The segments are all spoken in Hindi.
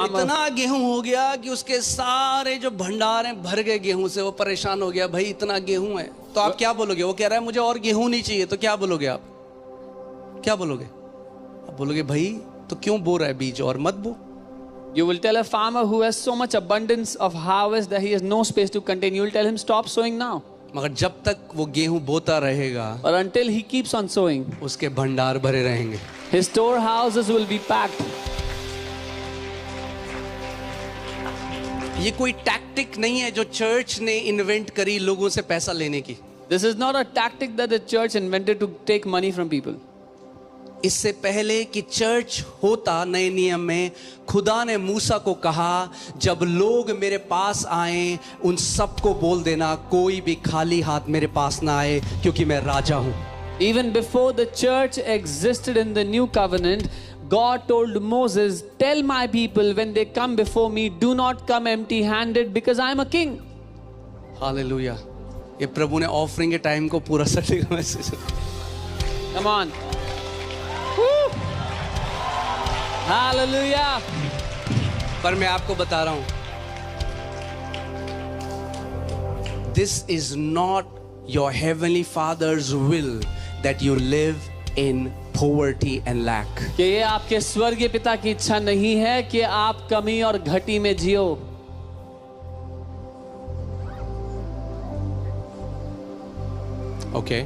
इतना गेहूं हो गया कि उसके सारे जो भंडार हैं भर गए गेहूं से। वो परेशान हो गया, भाई इतना गेहूं है तो आप क्या बोलोगे? वो कह रहा है मुझे और गेहूं नहीं चाहिए, तो क्या बोलोगे आप? क्या बोलोगे? आप बोलोगे भाई तो क्यों बो रहा है बीज, और मत बो। You will tell a farmer who has so much abundance of harvest that he has no space to contain. You will tell him stop sowing now. मगर जब तक वो गेहूं बोता रहेगा, Or until he keeps on sowing, उसके भंडार भरे रहेंगे। his storehouses will be packed. ये कोई टैक्टिक नहीं है जो चर्च ने इन्वेंट करी लोगों से पैसा लेने की। This is not a tactic that the church invented to take money from people. इससे पहले कि चर्च होता, नए नियम में खुदा ने मूसा को कहा जब लोग मेरे पास आए उन सबको बोल देना कोई भी खाली हाथ मेरे पास ना आए, क्योंकि मैं राजा हूं। Even before the church existed in the new covenant, God told Moses, tell my people when they come before me, do not come empty handed because I am a king. Hallelujah. ये प्रभु ने ऑफरिंग के टाइम को पूरा सटे का message. Come on. Woo. Hallelujah. पर मैं आपको बता रहा हूं, this is not your heavenly father's will that you live in poverty and lack. कि ये आपके स्वर्गीय पिता की इच्छा नहीं है कि आप कमी और घटी में जियो। ओके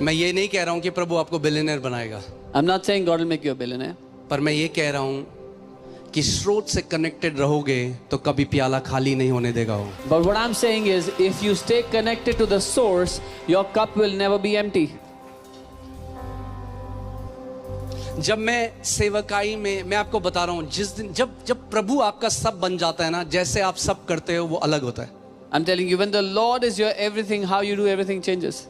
मैं ये नहीं कह रहा हूं कि प्रभु आपको बिलियनर बनाएगा, I'm not saying God will make you a billionaire. पर मैं ये कह रहा हूं कि स्रोत से कनेक्टेड रहोगे तो कभी प्याला खाली नहीं होने देगा वो। But what I'm saying is, if you stay connected to the source, your cup will never be empty. जब मैं सेवकाई में, मैं आपको बता रहा हूं, जिस दिन जब प्रभु आपका सब बन जाता है ना, जैसे आप सब करते हो वो अलग होता है। I'm telling you, when the Lord is your everything, how you do everything changes.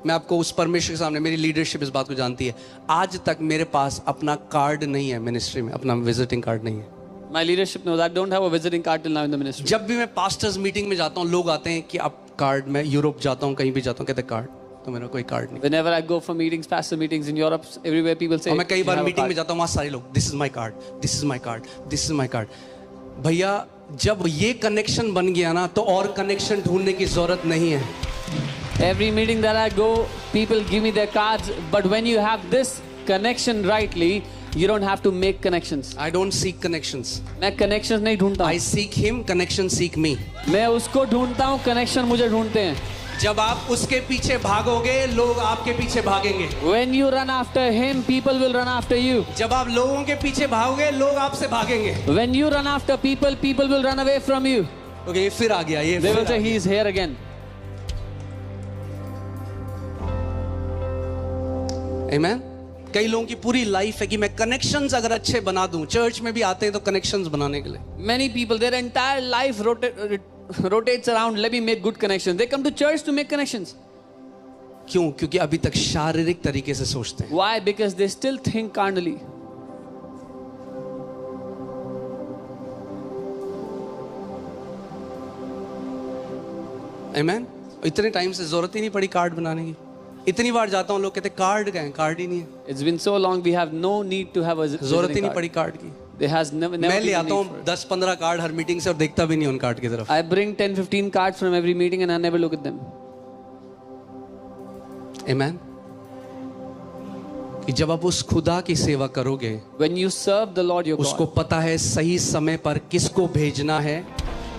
मैं आपको उस परमेश्वर के सामने, मेरी लीडरशिप इस बात को जानती है, आज तक मेरे पास अपना कार्ड नहीं है मिनिस्ट्री में, अपना विजिटिंग कार्ड नहीं है। My leadership knows I don't have a visiting card till now in the ministry. जब भी मैं पास्टर्स मीटिंग में जाता हूँ, लोग आते हैं कि आप कार्ड, मैं यूरोप जाता हूँ, कहीं भी जाता हूँ, कहते हैं कार्ड, तो मेरा कोई कार्ड नहीं। Whenever I go for meetings, pastor meetings in Europe, everywhere people say, और मैं कई "You bar have a meeting में card." जाता हूँ, वहाँ सारे लोग this is my card, this is my card, this is my card. भैया जब ये कनेक्शन बन गया ना, तो और कनेक्शन ढूंढने की जरूरत नहीं है। Every meeting that I go, people give me their cards, but when you have this connection rightly, you don't have to make connections. I don't seek connections, मैं connections नहीं ढूंढता आई हूँ, सीक हिम, कनेक्शन सीक मी। मैं उसको ढूंढता हूँ, connection मुझे ढूंढते हैं। जब आप उसके पीछे भागोगे, लोग आपके पीछे भागेंगे। When you run after him, people will run after you. जब आप लोगों के पीछे भागोगे, लोग आपसे भागेंगे। When you run after people, people will run away from you. Okay, ये फिर आ गया, ये They फिर will say, he is here again. आमीन। कई लोगों की पूरी लाइफ है कि मैं कनेक्शंस अगर अच्छे बना दूं, चर्च में भी आते हैं तो कनेक्शंस बनाने के लिए। Many people, their entire life rotates around, let me make good connections. They come to church to make connections. क्यों? क्योंकि अभी तक शारीरिक तरीके से सोचते हैं। Why? Because they still think carnally. आमीन। इतने टाइम से जरूरत ही नहीं पड़ी कार्ड बनाने की। इतनी बार जाता हूँ, लोग कहते कार्ड का है, कार्ड ही नहीं है। It's been so long, we have no need to have a जरूरत ही visiting नहीं card. पड़ी कार्ड की। There has never मैं ले been a आता need for हूँ it. 10-15 कार्ड हर मीटिंग से और देखता भी नहीं उन कार्ड की तरफ। I bring 10-15 cards from every meeting and I never look at them. आमीन। कि जब आप उस खुदा की सेवा करोगे, When you serve the Lord your उसको God, पता है सही समय पर किसको भेजना है,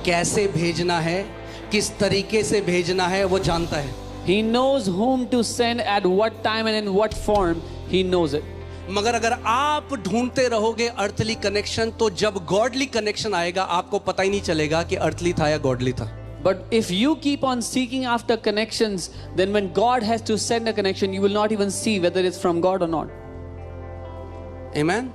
कैसे भेजना है, किस तरीके से भेजना है, वो जानता है। He knows whom to send at what time and in what form. He knows it. मगर अगर आप ढूंढते रहोगे अर्थली कनेक्शन, तो जब गॉडली कनेक्शन आएगा आपको पता ही नहीं चलेगा कि अर्थली था या गॉडली था। But if you keep on seeking after connections, then when God has to send a connection, you will not even see whether it's from God or not. आमीन।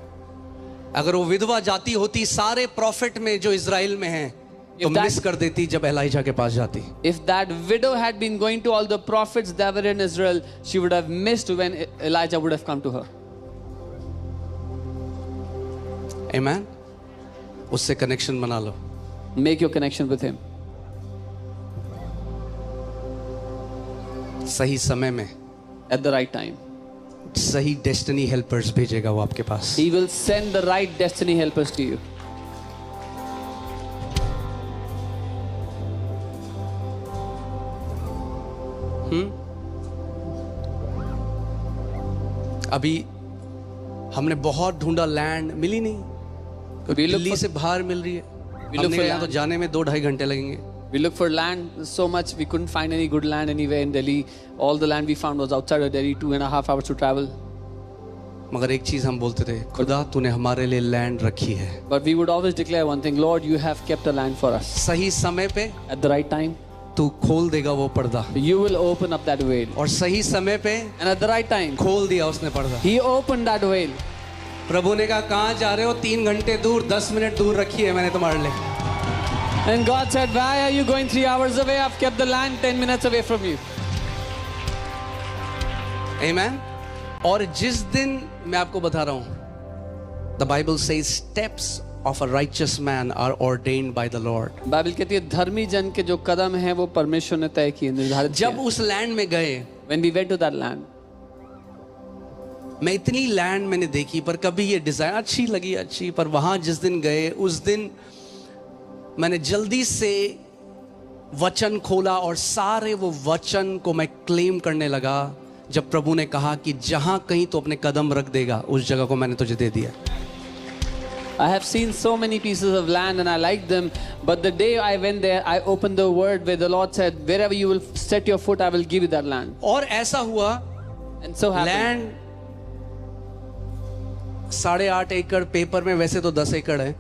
अगर वो विधवा जाति होती सारे प्रॉफिट में जो इजराइल में हैं, तो मिस कर देती जब एलाइजा के पास जाती। If that widow had been going to all the prophets that were in Israel, she would have missed when Elijah would have come to her. आमीन। उससे कनेक्शन बना लो। Make your connection with him. सही समय में, At the right time. सही डेस्टिनी हेल्पर्स भेजेगा वो आपके पास। He will send the right destiny helpers to you. अभी हमने बहुत ढूंढा, लैंड मिली नहीं, We look दिल्ली for- से बाहर मिल रही है। We look हमने for कहा यहाँ तो land. जाने में 2-2.5 घंटे लगेंगे। We looked for land so much, we couldn't find any good land anywhere in Delhi. All the land we found was outside of Delhi, 2.5 hours to travel. मगर एक चीज हम बोलते थे, खुदा तूने हमारे लिए लैंड रखी है। But we would always declare one thing, Lord, you have kept a land for us. सही समय पे At the right time, तू खोल देगा वो पर्दा, you will open up that veil. और सही समय पे And at the right time, खोल दिया उसने पर्दा। He opened that veil. प्रभु ने कहा कहाँ जा रहे हो, 3 घंटे दूर, 10 मिनट दूर रखी है मैंने तुम्हारे लिए। And God said, why are you going 3 hours away? I've kept the land 10 minutes away from you. Amen. और जिस दिन मैं आपको बता रहा हूं, the Bible says steps of a righteous man are ordained by the Lord. Bible कहती है धर्मी जन के जो कदम हैं वो परमेश्वर ने तय किए, निर्धारित जब किए। उस लैंड में गए, When we went to that land, मैं इतनी लैंड मैंने देखी, पर कभी ये डिजाइन अच्छी लगी, अच्छी, पर वहां जिस दिन गए उस दिन मैंने जल्दी से वचन खोला और सारे वो वचन को मैं क्लेम करने लगा। जब प्रभु ने कहा कि जहां कहीं तो अपने कदम रख देगा, उस जगह को मैंने तुझे दे दिया। I have seen so many pieces of land and I like them, but the day I went there, I opened the word where the Lord said, wherever you will set your foot, I will give you that land. और ऐसा हुआ, And so happened. लैंड 8.5 एकड़, पेपर में वैसे तो 10 एकड़ है,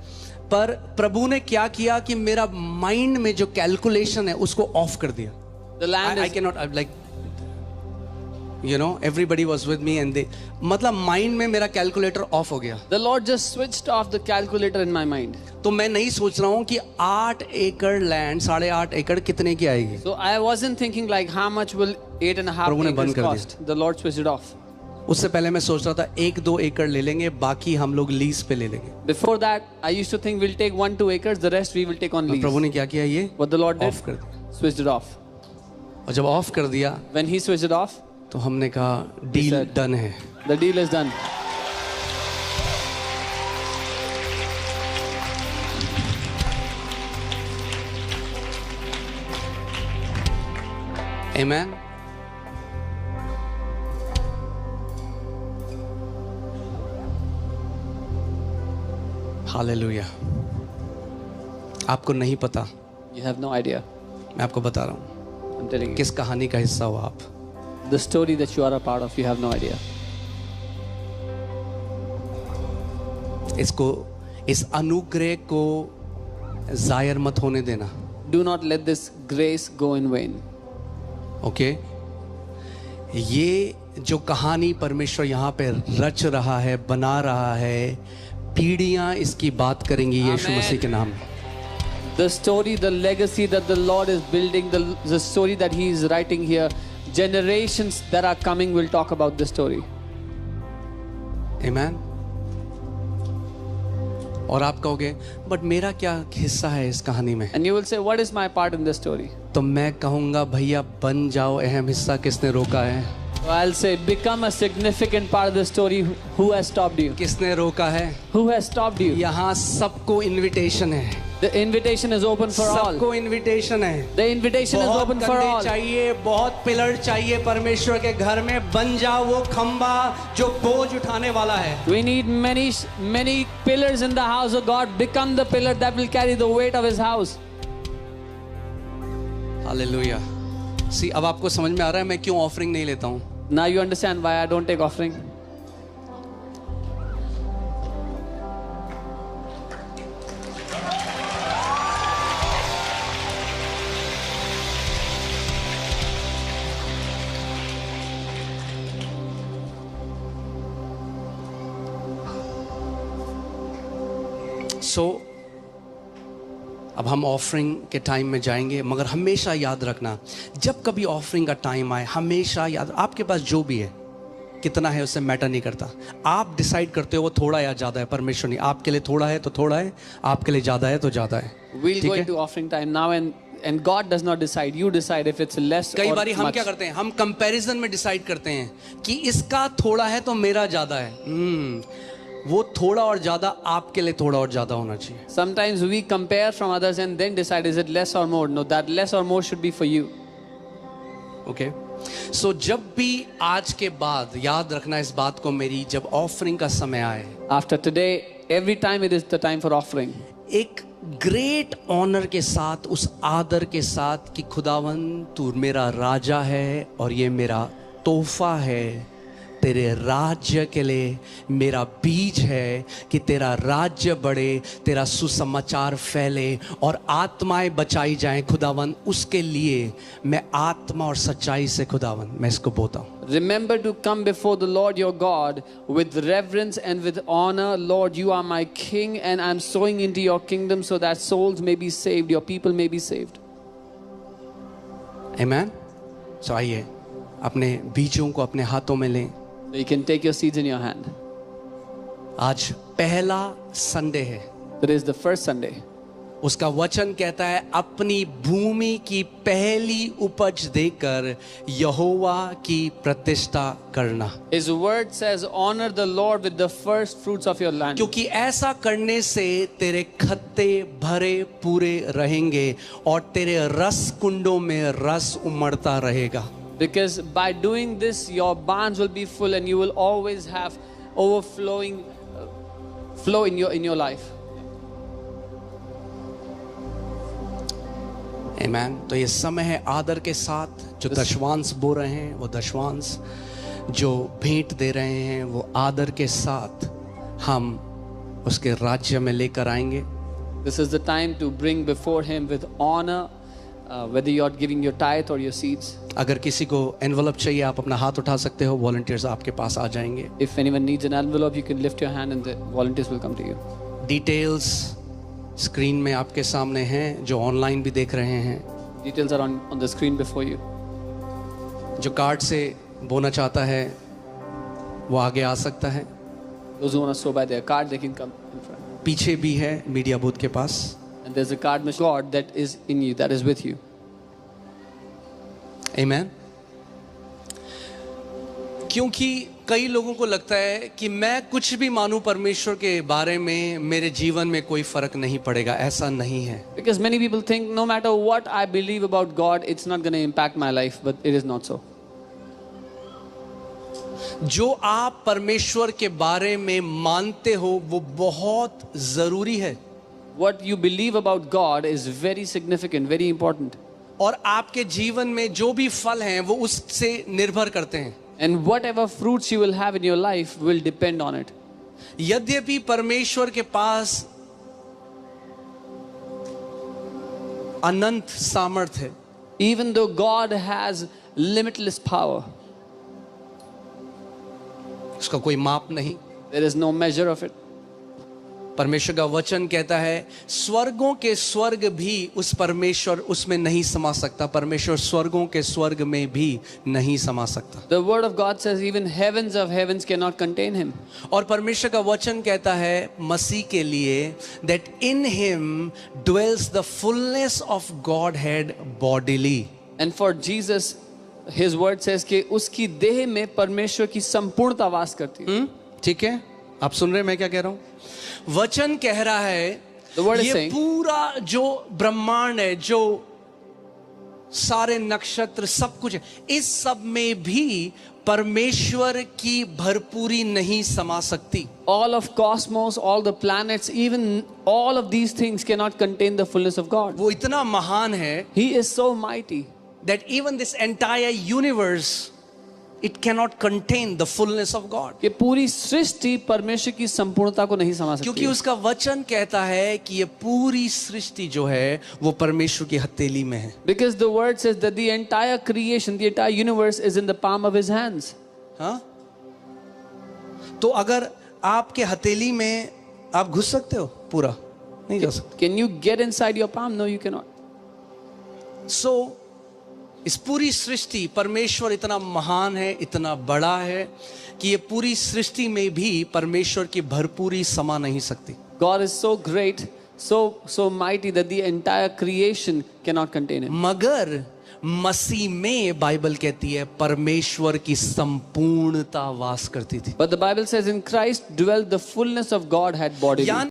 पर प्रभु ने क्या किया कि मेरा माइंड में जो कैलकुलेशन है उसको ऑफ कर दिया। The land I is, cannot, like, you know, everybody was with me and they, मतलब माइंड में मेरा कैलकुलेटर ऑफ हो गया। the Lord just switched off the calculator in my mind. तो मैं नहीं सोच रहा हूँ कि 8 एकड़ लैंड, 8.5 एकड़ कितने की आएगी। So I wasn't thinking like how much will 8.5 प्रभु ने बंद acres कर cost. The Lord switched it off. उससे पहले मैं सोच रहा था 1-2 एकड़ ले लेंगे, बाकी हम लोग लीज पे ले लेंगे। Before that, I used to think we'll take 1-2 acres, the rest we will take on lease. प्रभु ने क्या किया, ये What the Lord did, of कर दिया। switched it off. और जब ऑफ कर दिया When He switched it off, तो हमने कहा डील said- डन है। the deal is done. Amen. Hallelujah. आपको नहीं पता, You have no idea. मैं आपको बता रहा हूँ I'm telling you. किस कहानी का हिस्सा हो आप। The story that you are a part of, you have no idea. इसको, इस अनुग्रह को जायर मत होने देना। Do not let this grace go in vain. Okay, ये जो कहानी परमेश्वर यहाँ पे रच रहा है, बना रहा है, पीढ़ियां इसकी बात करेंगी यीशु Amen. मसीह के नाम में। The story, the legacy that the Lord is building, the story that He is writing here, generations that are coming will talk about this story. Amen. और आप कहोगे बट मेरा क्या हिस्सा है इस कहानी में। And you will say, what is my part in this story? तो मैं कहूँगा भैया बन जाओ, अहम हिस्सा किसने रोका है? So I'll say, become a significant part of the story. Who has stopped you? किसने रोका है? Who has stopped you? यहाँ सबको इनविटेशन है। The invitation is open for all. सबको इनविटेशन है। The invitation is बहुत open for कंधे all. चाहिए, बहुत पिलर चाहिए परमेश्वर के घर में। बन जाओ वो खंबा जो बोझ उठाने वाला है। We need many pillars in the house of God. Become the pillar that will carry the weight of His house. Hallelujah. See, अब आपको समझ में आ रहा है मैं क्यों ऑफरिंग नहीं लेता हूँ। Now you understand why I don't take offering. सो अब हम ऑफरिंग के टाइम में जाएंगे, मगर हमेशा याद रखना जब कभी ऑफरिंग का टाइम आए, हमेशा याद, आपके पास जो भी है कितना है उससे मैटर नहीं करता। आप डिसाइड करते हो वो थोड़ा या ज़्यादा है, परमेश्वर नहीं। आपके लिए थोड़ा है तो थोड़ा है, आपके लिए ज़्यादा है तो ज़्यादा है। We'll ठीक go है? into offering time now, and And God does not decide. You decide if it's less कई or बारी हम much. क्या करते हैं, हम कंपैरिजन में डिसाइड करते हैं कि इसका थोड़ा है तो मेरा ज्यादा है। वो थोड़ा और ज्यादा आपके लिए थोड़ा और ज्यादा होना चाहिए। Sometimes we compare from others and then decide is it less or more. No, that less or more should be for you. Okay so जब भी आज के बाद याद रखना इस बात को मेरी, जब ऑफरिंग का समय आए, After today, every time it is the time for offering. एक ग्रेट ऑनर के साथ, उस आदर के साथ कि खुदावन तू मेरा राजा है और ये मेरा तोहफा है तेरे राज्य के लिए, मेरा बीज है कि तेरा राज्य बढ़े, तेरा सुसमाचार फैले और आत्माएं बचाई जाएं खुदावन, उसके लिए मैं आत्मा और सच्चाई से खुदावन मैं इसको बोता हूँ। Remember to come before the Lord your God with reverence and with honor. Lord, you are my king and I'm sowing into your kingdom so that souls may be saved, your people may be saved. आमेन। सो आइए अपने बीजों को अपने हाथों में लें। So you can take your seeds in your hand. आज पहला संडे है। Today is the first Sunday. उसका वचन कहता है अपनी भूमि की पहली उपज देकर यहोवा की प्रतिष्ठा करना। His word says, honor the Lord with the first fruits of your land. क्योंकि ऐसा करने से तेरे खत्ते भरे पूरे रहेंगे और तेरे रस कुंडों में रस उमड़ता रहेगा। Because by doing this, your barns will be full and you will always have overflowing flow in your life. आमेन। तो ये समय है आदर के साथ जो दशवांश बो रहे हैं वो दशवांश, जो भेंट दे रहे हैं वो आदर के साथ हम उसके राज्य में लेकर आएंगे। This is the time to bring before him with honor, whether you're giving your tithe or your seeds. अगर किसी को एनवलप चाहिए आप अपना हाथ उठा सकते हो, वॉलंटियर्स आपके पास आ जाएंगे। If anyone needs an envelope, you can lift your hand and the volunteers will come to you. Details screen में आपके सामने हैं, जो ऑनलाइन भी देख रहे हैं। Details are on the screen before you. जो कार्ड से बोना चाहता है वो आगे आ सकता है। Those who want to sow by their card, they can come in front. पीछे भी है मीडिया बूथ के पास। And there's a card machine, God that is in you, that is with you. आमेन। क्योंकि कई लोगों को लगता है कि मैं कुछ भी मानूं परमेश्वर के बारे में, मेरे जीवन में कोई फर्क नहीं पड़ेगा। ऐसा नहीं है। Because many people think no matter what I believe about God, it's not going to impact my life, but it is not so. जो आप परमेश्वर के बारे में मानते हो वो बहुत जरूरी है। What you believe about God is very significant, very important. और आपके जीवन में जो भी फल हैं वो उससे निर्भर करते हैं। And whatever fruits you will have in your life will depend on it. यद्यपि परमेश्वर के पास अनंत सामर्थ है, Even though God has limitless power, उसका कोई माप नहीं। there is no measure of it. परमेश्वर का वचन कहता है स्वर्गों के स्वर्ग भी उस परमेश्वर उसमें नहीं समा सकता, परमेश्वर स्वर्गों के स्वर्ग में भी नहीं समा सकता। The word of God says even heavens of heavens cannot contain him. और परमेश्वर का वचन कहता है मसीह के लिए that in him dwells the fullness of Godhead bodily. And for Jesus, his word says कि उसकी देह में परमेश्वर की संपूर्णता वास करती है। ठीक है, आप सुन रहे हैं मैं क्या कह रहा हूं? वचन कह रहा है The word is ये saying, पूरा जो ब्रह्मांड है, जो सारे नक्षत्र सब कुछ है, इस सब में भी परमेश्वर की भरपूरी नहीं समा सकती। all of cosmos, all the planets, even all of these things cannot contain the fullness of God. वो इतना महान है He is so mighty that even this entire universe it cannot contain the fullness of God. कि पूरी सृष्टि परमेश्वर की संपूर्णता को नहीं समझ सकती। क्योंकि उसका वचन कहता है कि ये पूरी सृष्टि जो है वो परमेश्वर की हथेली में है। Because the word says that the entire creation, the entire universe is in the palm of his hands. हाँ? तो अगर आपके हथेली में आप घुस सकते हो पूरा? नहीं जा सकते। Can you get inside your palm? No, you cannot. So इस पूरी सृष्टि, परमेश्वर इतना महान है, इतना बड़ा है कि ये पूरी सृष्टि में भी परमेश्वर की भरपूरी समा नहीं सकती। God is so great so mighty that the entire creation cannot contain him. मगर मसीह में बाइबल कहती है परमेश्वर की संपूर्णता वास करती थी। But the Bible says in Christ dwelt the fullness of God had bodily.